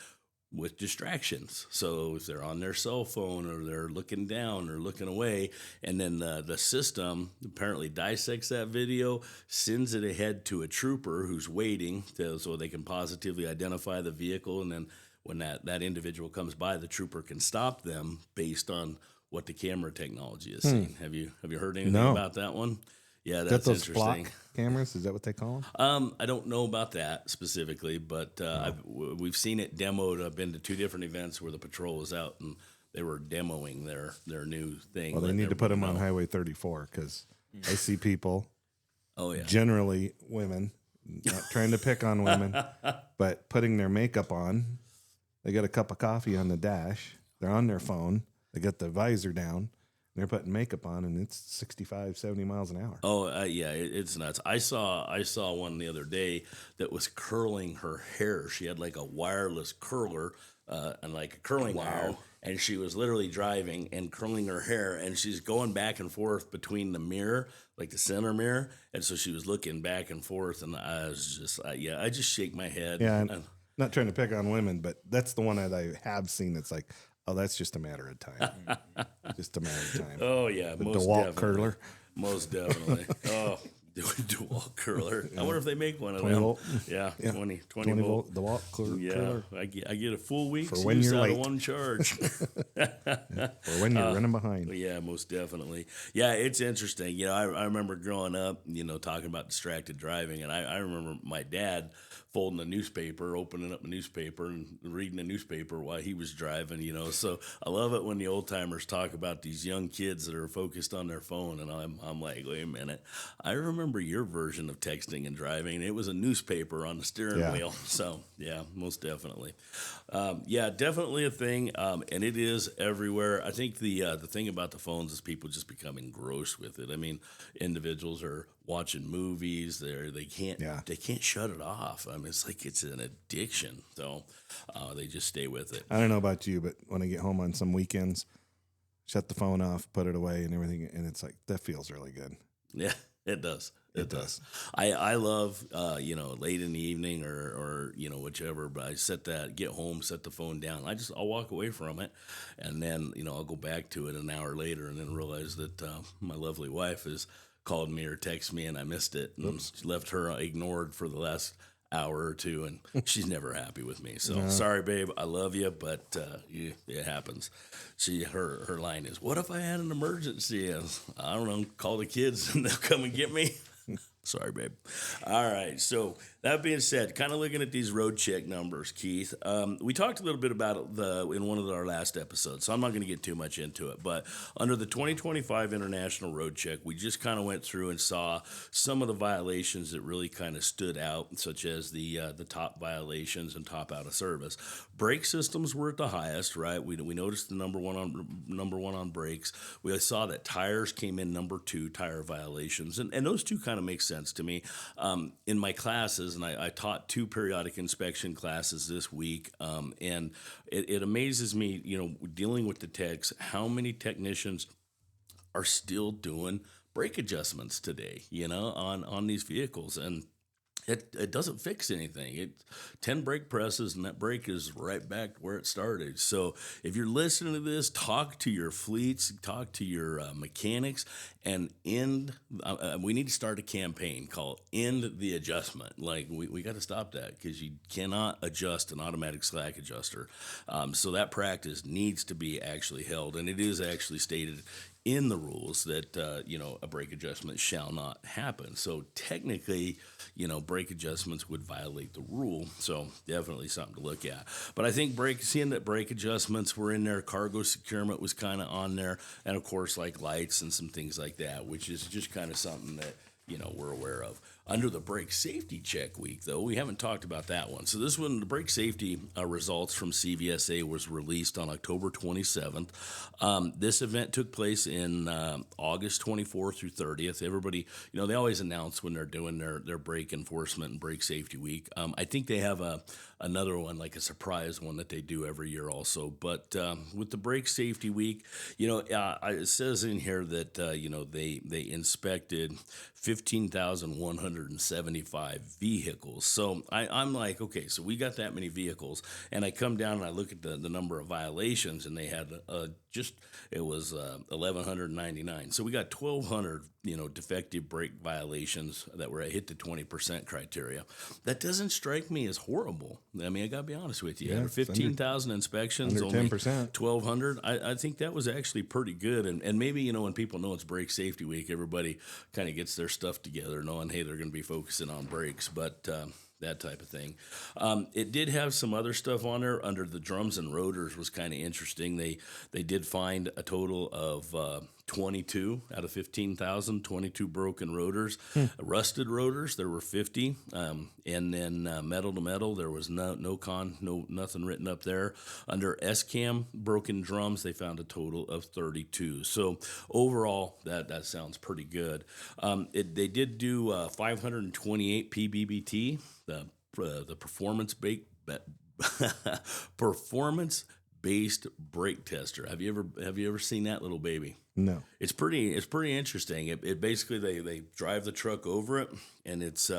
Speaker 2: with distractions. So if they're on their cell phone, or they're looking down or looking away, and then the system apparently dissects that video, sends it ahead to a trooper who's waiting so they can positively identify the vehicle. And then when that individual comes by, the trooper can stop them based on what the camera technology is seeing. Have you heard anything about that one? Yeah, that's
Speaker 1: those
Speaker 2: interesting.
Speaker 1: Flock cameras, is that what they call them?
Speaker 2: I don't know about that specifically, but we've seen it demoed. I've been to 2 different events where the patrol was out and they were demoing their new thing.
Speaker 1: Well, they need to put them on Highway 34 because I see people, generally women, not trying to pick on women, but putting their makeup on. They got a cup of coffee on the dash. They're on their phone. They got the visor down. They're putting makeup on, and it's 65, 70 miles an hour.
Speaker 2: Oh, it's nuts. I saw one the other day that was curling her hair. She had like a wireless curler and like a curling iron, and she was literally driving and curling her hair, and she's going back and forth between the mirror, like the center mirror, and so she was looking back and forth, and I was just, I just shake my head.
Speaker 1: Yeah, not trying to pick on women, but that's the one that I have seen that's like, oh, that's just a matter of time. Just a matter of time.
Speaker 2: Oh, yeah.
Speaker 1: The DeWalt curler.
Speaker 2: Most definitely. Oh, DeWalt curler. I wonder if they make one of
Speaker 1: 20
Speaker 2: them.
Speaker 1: volt.
Speaker 2: Yeah,
Speaker 1: Yeah.
Speaker 2: 20
Speaker 1: volt DeWalt curler.
Speaker 2: Yeah, I get a full week's
Speaker 1: For when
Speaker 2: use
Speaker 1: you're
Speaker 2: out
Speaker 1: late.
Speaker 2: of one charge.
Speaker 1: Or when you're running behind.
Speaker 2: Yeah, most definitely. Yeah, it's interesting. I remember growing up, talking about distracted driving, and I remember my dad folding a newspaper, opening up a newspaper, and reading a newspaper while he was driving, So I love it when the old timers talk about these young kids that are focused on their phone, and I'm like, wait a minute. I remember your version of texting and driving. It was a newspaper on the steering wheel. So, yeah, most definitely. Definitely a thing, and it is everywhere. I think the thing about the phones is people just become engrossed with it. I mean, individuals are watching movies. They can't shut it off. I mean, it's like it's an addiction. So they just stay with it.
Speaker 1: I don't know about you, but when I get home on some weekends, shut the phone off, put it away and everything, and it's like, that feels really good.
Speaker 2: Yeah, it does. It does.
Speaker 1: does.
Speaker 2: I love, late in the evening or whichever, but I get home, set the phone down. I'll walk away from it, and then, I'll go back to it an hour later and then realize that my lovely wife has called me or texted me and I missed it. And left her ignored for the last hour or two, and she's never happy with me. So sorry, babe. I love you, but it happens. Her line is, "What if I had an emergency?" I don't know. Call the kids and they'll come and get me. Sorry, babe. All right. So that being said, kind of looking at these road check numbers, Keith. We talked a little bit about it in one of our last episodes, so I'm not going to get too much into it. But under the 2025 International Road Check, we just kind of went through and saw some of the violations that really kind of stood out, such as the top violations and top out of service. Brake systems were at the highest, right? We noticed the number one on brakes. We saw that tires came in number 2, tire violations, and those two kind of make sense to me. In my classes, and I taught 2 periodic inspection classes this week, and it amazes me, dealing with the techs, how many technicians are still doing brake adjustments today, on these vehicles. And it doesn't fix anything. 10 brake presses and that brake is right back where it started. So if you're listening to this, talk to your fleets, talk to your mechanics, and we need to start a campaign called End the Adjustment. Like, we got to stop that, because you cannot adjust an automatic slack adjuster. So that practice needs to be actually held, and it is actually stated in the rules that a brake adjustment shall not happen. So technically, brake adjustments would violate the rule. So definitely something to look at. But I think seeing that brake adjustments were in there, cargo securement was kind of on there, and of course like lights and some things like that, which is just kind of something that we're aware of. Under the brake safety check week, though, we haven't talked about that one. So this one, the brake safety results from CVSA was released on October 27th. This event took place in August 24th through 30th. Everybody, they always announce when they're doing their brake enforcement and brake safety week. I think they have another one, like a surprise one that they do every year also. But with the brake safety week, it says in here that, they inspected 15,175 vehicles. So I'm like, okay, so we got that many vehicles, and I come down and I look at the number of violations, and they had it was 1,199. So we got 1,200, defective brake violations that were hit the 20% criteria. That doesn't strike me as horrible. I mean, I got to be honest with you.
Speaker 1: Yeah,
Speaker 2: Under 15,000 inspections,
Speaker 1: under
Speaker 2: only
Speaker 1: 10%.
Speaker 2: 1,200. I think that was actually pretty good. And maybe, when people know it's brake safety week, everybody kind of gets their stuff together, knowing, hey, they're going to be focusing on brakes. But that type of thing. It did have some other stuff on there under the drums and rotors. Was kind of interesting. They did find a total of 22 out of 15,000, 22 broken rotors. Rusted rotors, there were 50. And then metal to metal, there was nothing written up there. Under SCAM broken drums, they found a total of 32. So overall, that sounds pretty good. They did do 528 PBBT, the performance-based brake tester. Have you ever seen that little baby?
Speaker 1: No.
Speaker 2: It's pretty interesting. It basically they drive the truck over it, and it's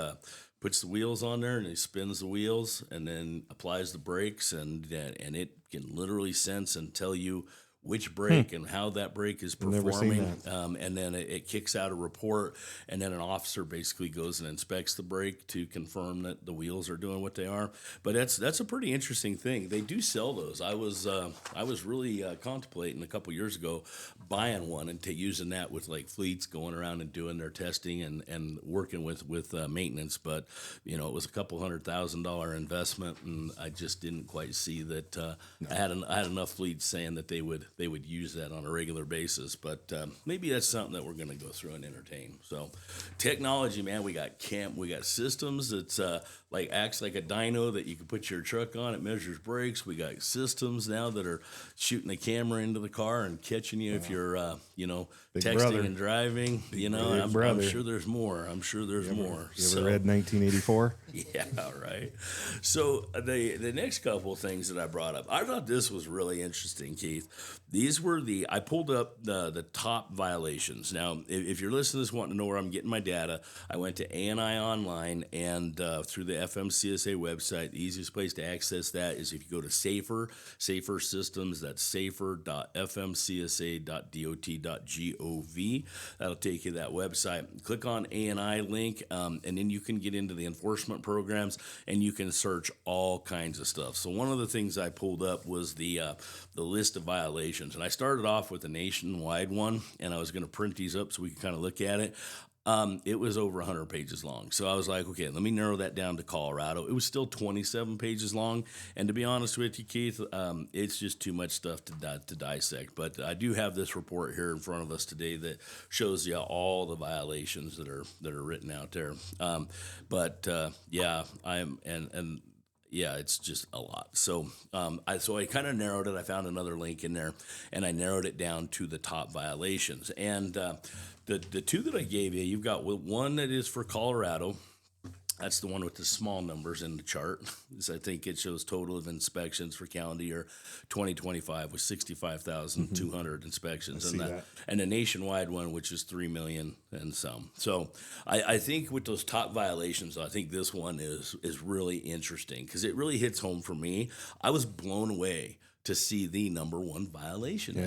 Speaker 2: puts the wheels on there, and it spins the wheels, and then applies the brakes, and it can literally sense and tell you which brake and how that brake is performing. And then it kicks out a report, and then an officer basically goes and inspects the brake to confirm that the wheels are doing what they are. But that's a pretty interesting thing. They do sell those. I was really contemplating a couple years ago buying one and using that with like fleets going around and doing their testing and working with maintenance. But it was a couple $100,000 investment, and I just didn't quite see that. I had enough fleets saying that they would use that on a regular basis. But maybe that's something that we're going to go through and entertain. So technology, man, we got systems that's acts like a dyno that you can put your truck on. It measures brakes. We got systems now that are shooting the camera into the car and catching you if you're
Speaker 1: Big
Speaker 2: texting
Speaker 1: brother.
Speaker 2: and driving. I'm sure there's more. I'm sure there's more.
Speaker 1: You ever read 1984?
Speaker 2: Yeah, right. So the next couple of things that I brought up, I thought this was really interesting, Keith. These were I pulled up the top violations. Now, if you're listening to this, wanting to know where I'm getting my data, I went to ANI Online and through the FMCSA website. The easiest place to access that is if you go to Safer Systems. That's safer.fmcsa.dot.gov. That'll take you to that website. Click on ANI link, and then you can get into the enforcement programs, and you can search all kinds of stuff. So one of the things I pulled up was the list of violations, and I started off with a nationwide one, and I was going to print these up so we could kind of look at it. It was over 100 pages long. So I was like, okay, let me narrow that down to Colorado. It was still 27 pages long. And to be honest with you, Keith, it's just too much stuff to dissect. But I do have this report here in front of us today that shows you all the violations that are written out there. Yeah, it's just a lot. So I kind of narrowed it. I found another link in there, and I narrowed it down to the top violations. And the two that I gave you, you've got one that is for Colorado. That's the one with the small numbers in the chart. I think it shows total of inspections for calendar year 2025 was 65,200 inspections. And the nationwide one, which is 3 million and some. So I think with those top violations, I think this one is really interesting because it really hits home for me. I was blown away to see the number one violation.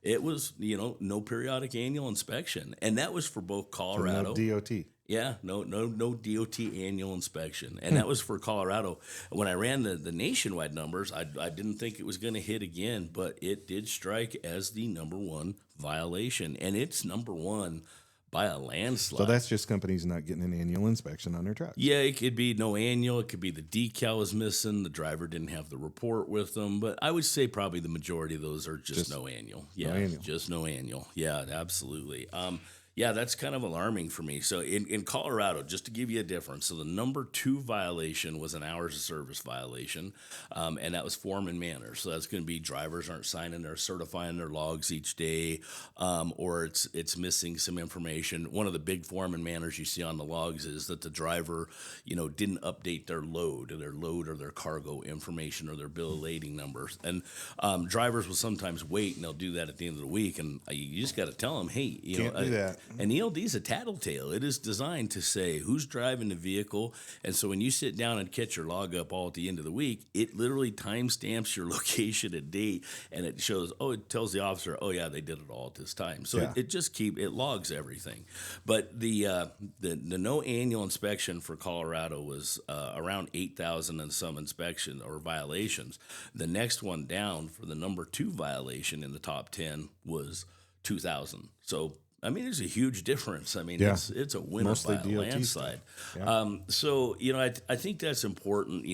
Speaker 2: It was, no periodic annual inspection. And that was for both Colorado.
Speaker 1: No DOT.
Speaker 2: Yeah, no DOT annual inspection. And that was for Colorado. When I ran the nationwide numbers, I didn't think it was going to hit again, but it did strike as the number one violation. And it's number one by a landslide.
Speaker 1: So that's just companies not getting an annual inspection on their trucks.
Speaker 2: Yeah, it could be no annual. It could be the decal is missing. The driver didn't have the report with them. But I would say probably the majority of those are just no annual. Yeah, no annual. Just no annual. Yeah, absolutely. Yeah, that's kind of alarming for me. So in Colorado, just to give you a difference, so the number 2 violation was an hours of service violation, and that was form and manner. So that's going to be drivers aren't signing or certifying their logs each day, or it's missing some information. One of the big form and manners you see on the logs is that the driver, didn't update their load or their cargo information or their bill of lading numbers. And drivers will sometimes wait, and they'll do that at the end of the week, and you just got to tell them, hey,
Speaker 1: can't do that.
Speaker 2: And ELD is a tattletale. It is designed to say who's driving the vehicle. And so when you sit down and catch your log up all at the end of the week, it literally timestamps your location and date, and it shows, it tells the officer, they did it all at this time. So it logs everything. But the no annual inspection for Colorado was around 8,000 and some inspection or violations. The next one down for the number 2 violation in the top 10 was 2,000. So there's a huge difference. It's a winner by a landslide. Yeah. I think that's important,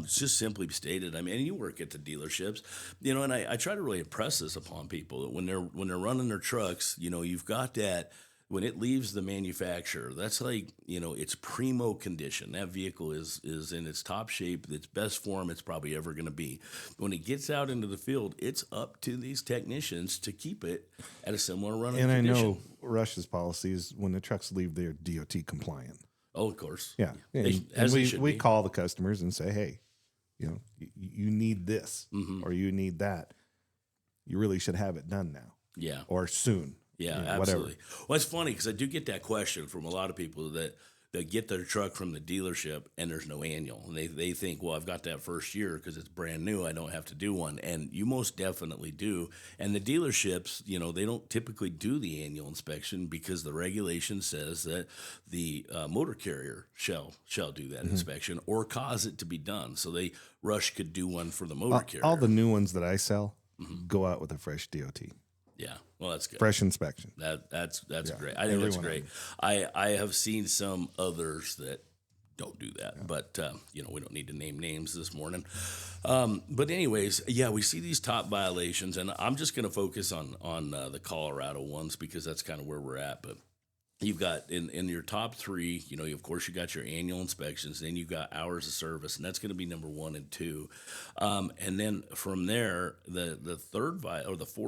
Speaker 2: just simply stated. You work at the dealerships, and I try to really impress this upon people that when they're running their trucks, you've got that. When it leaves the manufacturer, that's like, it's primo condition. That vehicle is in its top shape, its best form it's probably ever going to be. When it gets out into the field, it's up to these technicians to keep it at a similar running condition.
Speaker 1: And I know Rush's policy is when the trucks leave, they're DOT compliant.
Speaker 2: Oh, of course.
Speaker 1: Yeah. We call the customers and say, hey, you need this or you need that. You really should have it done now.
Speaker 2: Yeah.
Speaker 1: Or soon.
Speaker 2: Yeah, absolutely. Whatever. Well, it's funny because I do get that question from a lot of people that get their truck from the dealership and there's no annual. And they think, well, I've got that first year because it's brand new. I don't have to do one. And you most definitely do. And the dealerships, they don't typically do the annual inspection because the regulation says that the motor carrier shall do that inspection or cause it to be done. So Rush could do one for the motor carrier.
Speaker 1: All the new ones that I sell go out with a fresh DOT.
Speaker 2: Yeah, well, that's good.
Speaker 1: Fresh inspection.
Speaker 2: That's great. I think that's great. I have seen some others that don't do that, but we don't need to name names this morning. But anyways, we see these top violations, and I'm just going to focus on the Colorado ones because that's kind of where we're at. But you've got in your top 3, of course you got your annual inspections, then you've got hours of service, and that's going to be number 1 and 2. And then from there, the third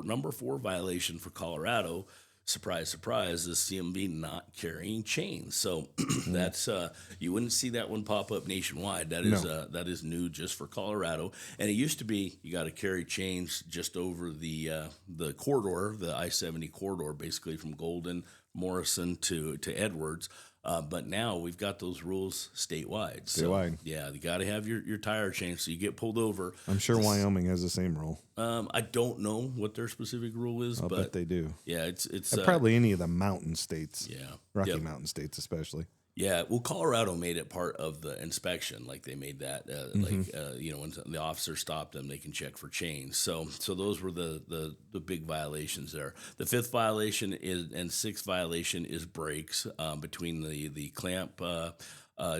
Speaker 2: number 4 violation for Colorado, surprise, surprise, is CMV not carrying chains. So that's you wouldn't see that one pop up nationwide. That is new just for Colorado. And it used to be you got to carry chains just over the corridor, the I-70 corridor, basically from Golden, Morrison to Edwards. But now we've got those rules statewide.
Speaker 1: Statewide.
Speaker 2: So, you got to have your tire changed so you get pulled over.
Speaker 1: I'm sure Wyoming has the same rule.
Speaker 2: I don't know what their specific rule is,
Speaker 1: but they do.
Speaker 2: Yeah, it's
Speaker 1: probably any of the mountain states.
Speaker 2: Yeah,
Speaker 1: Rocky Mountain states especially.
Speaker 2: Yeah, well, Colorado made it part of the inspection. Like they made that, when the officer stopped them, they can check for chains. So those were the big violations there. The fifth violation is and sixth violation is brakes between the clamp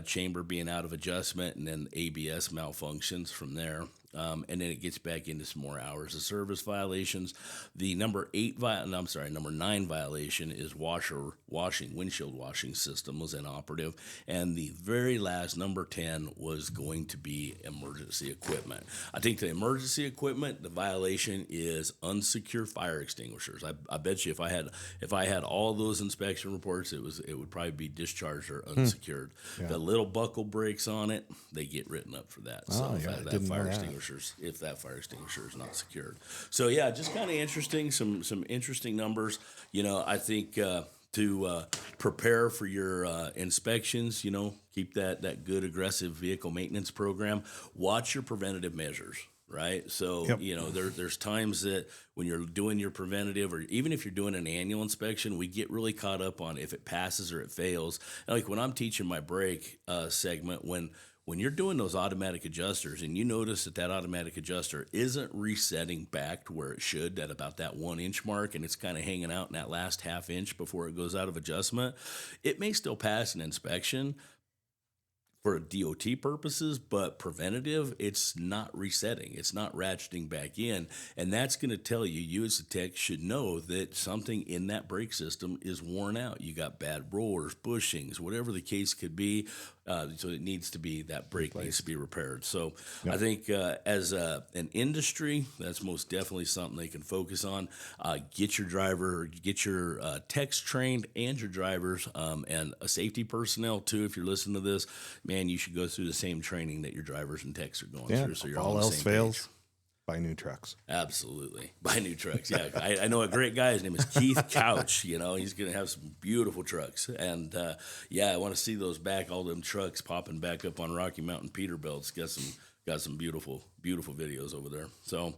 Speaker 2: chamber being out of adjustment and then ABS malfunctions from there. And then it gets back into some more hours of service violations. The number 9 violation is windshield washing system was inoperative. And the very last, number 10, was going to be emergency equipment. I think the emergency equipment, the violation is unsecure fire extinguishers. I bet you if I had all those inspection reports, it would probably be discharged or unsecured. Yeah. The little buckle brakes on it, they get written up for that. If that fire extinguisher is not secured. So yeah, just kind of interesting, some interesting numbers. I think to prepare for your inspections, keep that good aggressive vehicle maintenance program. Watch your preventative measures. Right. So, yep. There's times that when you're doing your preventative, or even if you're doing an annual inspection, we get really caught up on if it passes or it fails. And like when I'm teaching my brake segment, when you're doing those automatic adjusters and you notice that automatic adjuster isn't resetting back to where it should at about that 1 inch mark, and it's kind of hanging out in that last half inch before it goes out of adjustment, it may still pass an inspection for DOT purposes, but preventative, it's not resetting. It's not ratcheting back in. And that's going to tell you as a tech should know that something in that brake system is worn out. You got bad rollers, bushings, whatever the case could be. So it needs to be, that brake needs to be repaired. So yep. I think as an industry, that's most definitely something they can focus on. Get your techs trained and your drivers and a safety personnel too. If you're listening to this, man, you should go through the same training that your drivers and techs are going through. So you're all else fails. Page.
Speaker 1: Buy new trucks.
Speaker 2: Absolutely. Buy new trucks. Yeah. I know a great guy. His name is Keith Couch. He's going to have some beautiful trucks. And, I want to see those all them trucks popping back up on Rocky Mountain Peterbilt's. Got some beautiful, beautiful videos over there. So,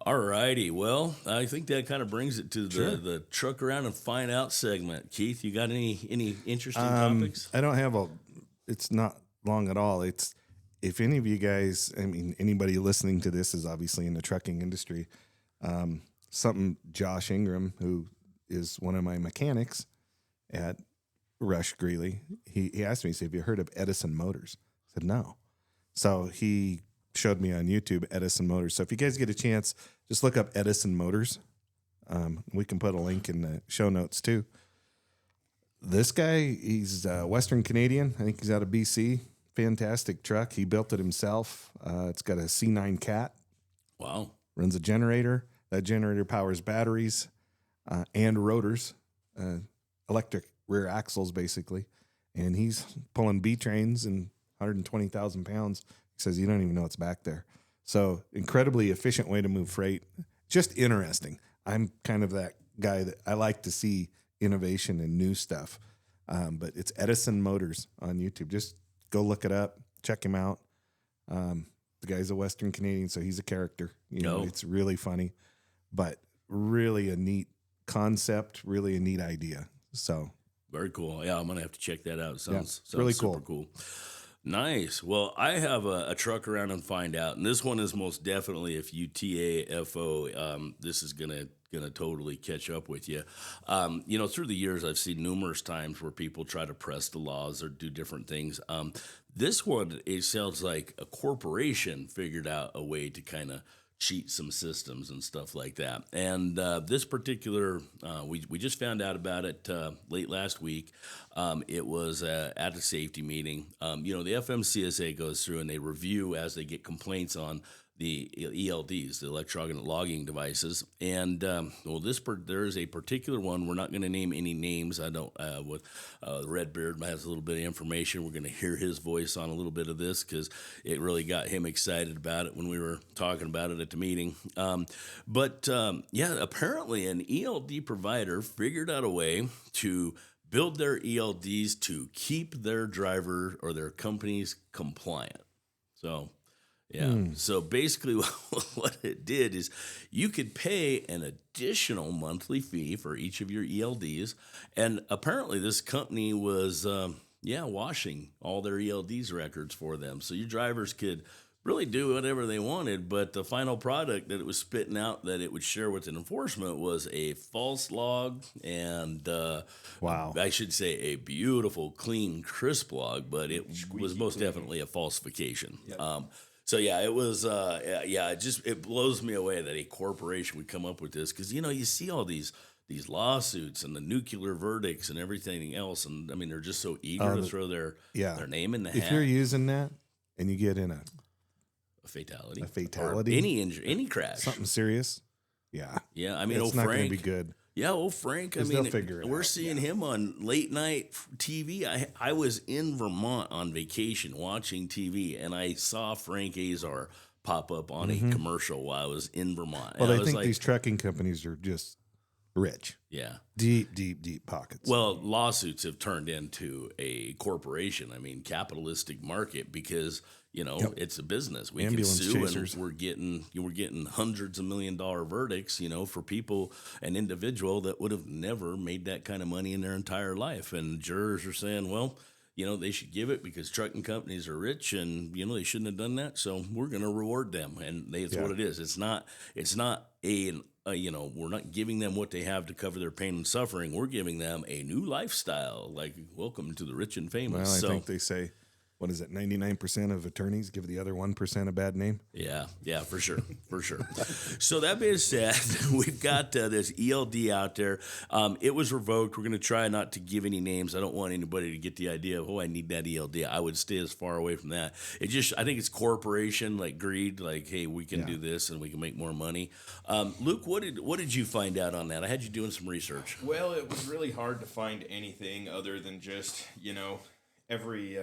Speaker 2: all righty. Well, I think that kind of brings it to the truck around and find out segment. Keith, you got any interesting topics?
Speaker 1: I don't have it's not long at all. If any of you guys, anybody listening to this is obviously in the trucking industry, something Josh Ingram, who is one of my mechanics at Rush Greeley, he asked me, he said, have you heard of Edison Motors? I said, no. So he showed me on YouTube Edison Motors. So if you guys get a chance, just look up Edison Motors. We can put a link in the show notes too. This guy, he's Western Canadian. I think he's out of BC. Fantastic truck. He built it himself. It's got a C9 Cat.
Speaker 2: Wow.
Speaker 1: Runs a generator. That generator powers batteries and rotors, electric rear axles, basically. And he's pulling B trains and 120,000 pounds. He says you don't even know it's back there. So incredibly efficient way to move freight. Just interesting. I'm kind of that guy that I like to see innovation and new stuff. But it's Edison Motors on YouTube. Just go look it up. Check him out. The guy's a Western Canadian, so he's a character. It's really funny, but really a neat concept, really a neat idea. So
Speaker 2: very cool. Yeah, I'm going to have to check that out. Sounds
Speaker 1: really
Speaker 2: super cool. Nice. Well, I have a truck around and find out, and this one is most definitely, if you TAFO, this is gonna totally catch up with you. Through the years, I've seen numerous times where people try to press the laws or do different things. This one, it sounds like a corporation figured out a way to kind of cheat some systems and stuff like that. And this particular, we just found out about it late last week. It was at a safety meeting. The FMCSA goes through and they review as they get complaints on the ELDs, the electronic logging devices. And there is a particular one. We're not going to name any names. I don't. With Redbeard has a little bit of information. We're going to hear his voice on a little bit of this because it really got him excited about it when we were talking about it at the meeting. Apparently an ELD provider figured out a way to build their ELDs to keep their driver or their companies compliant. So. Yeah. So basically what it did is you could pay an additional monthly fee for each of your ELDs. And apparently this company was washing all their ELDs records for them. So your drivers could really do whatever they wanted, but the final product that it was spitting out that it would share with enforcement was a false log and
Speaker 1: Wow.
Speaker 2: I should say a beautiful, clean, crisp log, but it was most definitely a falsification.
Speaker 3: Yep.
Speaker 2: So yeah, it was. It blows me away that a corporation would come up with this because you see all these lawsuits and the nuclear verdicts and everything else, and I mean they're just so eager to throw their name in the hat.
Speaker 1: If you're using that and you get in a
Speaker 2: fatality,
Speaker 1: or
Speaker 2: any injury, any crash,
Speaker 1: something serious, yeah.
Speaker 2: I mean,
Speaker 1: it's not going to be good.
Speaker 2: Yeah, old Frank. I mean,
Speaker 1: they'll figure it
Speaker 2: we're
Speaker 1: out,
Speaker 2: seeing him on late night TV. I was in Vermont on vacation watching TV, and I saw Frank Azar pop up on a commercial while I was in Vermont.
Speaker 1: Well,
Speaker 2: and
Speaker 1: they think these trucking companies are just rich.
Speaker 2: Yeah.
Speaker 1: Deep pockets.
Speaker 2: Well, lawsuits have turned into a corporation. I mean, capitalistic market because it's a business. We
Speaker 1: Ambulance
Speaker 2: can sue,
Speaker 1: chasers.
Speaker 2: and we're getting hundreds of $1 million verdicts. For people, an individual that would have never made that kind of money in their entire life. And jurors are saying, well, they should give it because trucking companies are rich, and they shouldn't have done that. So we're going to reward them, and it's what it is. It's not we're not giving them what they have to cover their pain and suffering. We're giving them a new lifestyle, like welcome to the rich and famous.
Speaker 1: Well, I think they say, what is it, 99% of attorneys give the other 1% a bad name?
Speaker 2: Yeah, for sure. So that being said, we've got this ELD out there. It was revoked. We're going to try not to give any names. I don't want anybody to get the idea of, I need that ELD. I would stay as far away from that. I think it's corporation, like greed, like, hey, we can do this and we can make more money. Luke, what did you find out on that? I had you doing some research.
Speaker 3: Well, it was really hard to find anything other than just, every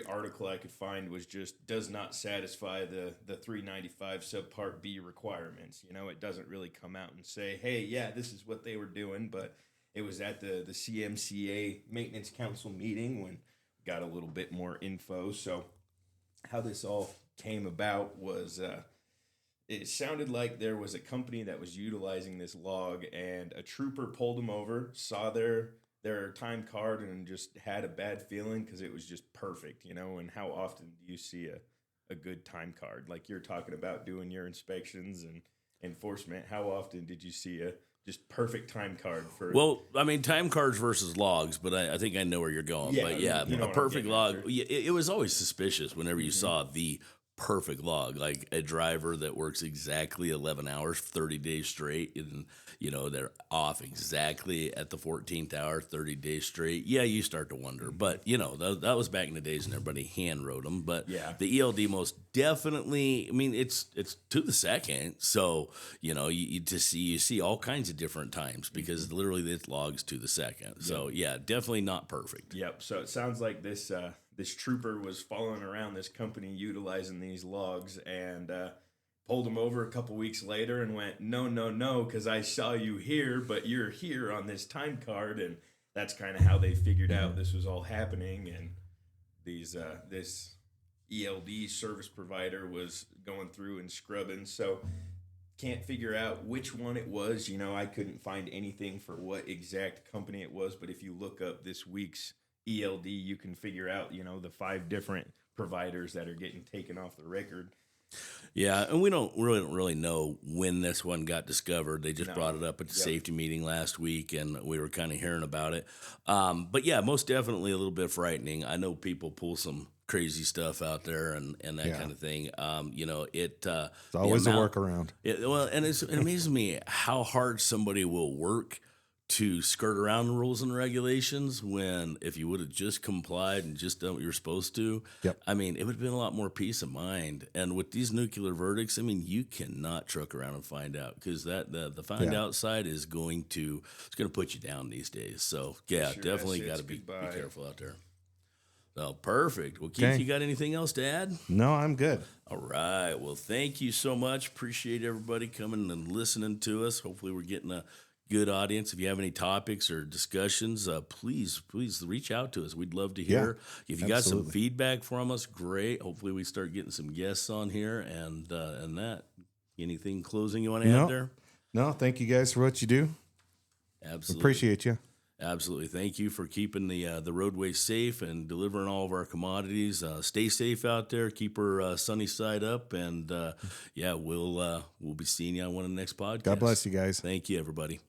Speaker 3: article I could find was just does not satisfy the 395 subpart B requirements. It doesn't really come out and say, hey, yeah, this is what they were doing, but it was at the CMCA Maintenance Council meeting when we got a little bit more info. So how this all came about was it sounded like there was a company that was utilizing this log, and a trooper pulled them over, saw their time card, and just had a bad feeling because it was just perfect, and how often do you see a good time card? Like you're talking about doing your inspections and enforcement. How often did you see a just perfect time card for?
Speaker 2: Well, I mean, time cards versus logs, but I think I know where you're going.
Speaker 3: Yeah,
Speaker 2: but yeah,
Speaker 3: you know
Speaker 2: a
Speaker 3: what I'm
Speaker 2: perfect
Speaker 3: getting
Speaker 2: log.
Speaker 3: after.
Speaker 2: It was always suspicious whenever you saw the perfect log, like a driver that works exactly 11 hours, 30 days straight, and they're off exactly at the 14th hour, 30 days straight. Yeah, you start to wonder, but that was back in the days when everybody hand wrote them. But the ELD most definitely, I mean, it's to the second. So you see all kinds of different times because literally it's logs to the second. So yeah, definitely not perfect.
Speaker 3: Yep. So it sounds like this trooper was following around this company utilizing these logs, and pulled him over a couple weeks later and went, no, because I saw you here, but you're here on this time card. And that's kind of how they figured out this was all happening. And this ELD service provider was going through and scrubbing. So can't figure out which one it was. I couldn't find anything for what exact company it was. But if you look up this week's ELD, you can figure out, the 5 different providers that are getting taken off the record.
Speaker 2: Yeah, and we don't really know when this one got discovered. They just brought it up at the safety meeting last week, and we were kind of hearing about it. But yeah, most definitely a little bit frightening. I know people pull some crazy stuff out there and that kind of thing. It's
Speaker 1: always a workaround.
Speaker 2: And it amazes me how hard somebody will work to skirt around the rules and regulations when if you would have just complied and just done what you're supposed to, I mean, it would have been a lot more peace of mind. And with these nuclear verdicts, I mean, you cannot truck around and find out because the find out side is going to put you down these days. So definitely got to be careful out there. So perfect. Well, Keith, you got anything else to add?
Speaker 1: No, I'm good.
Speaker 2: All right. Well, thank you so much. Appreciate everybody coming and listening to us. Hopefully we're getting a good audience. If you have any topics or discussions, please reach out to us. We'd love to hear. If you got some feedback from us, great. Hopefully we start getting some guests on here and that. Anything closing you want to add there?
Speaker 1: No, thank you guys for what you do.
Speaker 2: Absolutely.
Speaker 1: Appreciate you.
Speaker 2: Absolutely. Thank you for keeping the roadway safe and delivering all of our commodities. Stay safe out there. Keep her sunny side up, and yeah, we'll be seeing you on one of the next podcasts.
Speaker 1: God bless you guys.
Speaker 2: Thank you, everybody.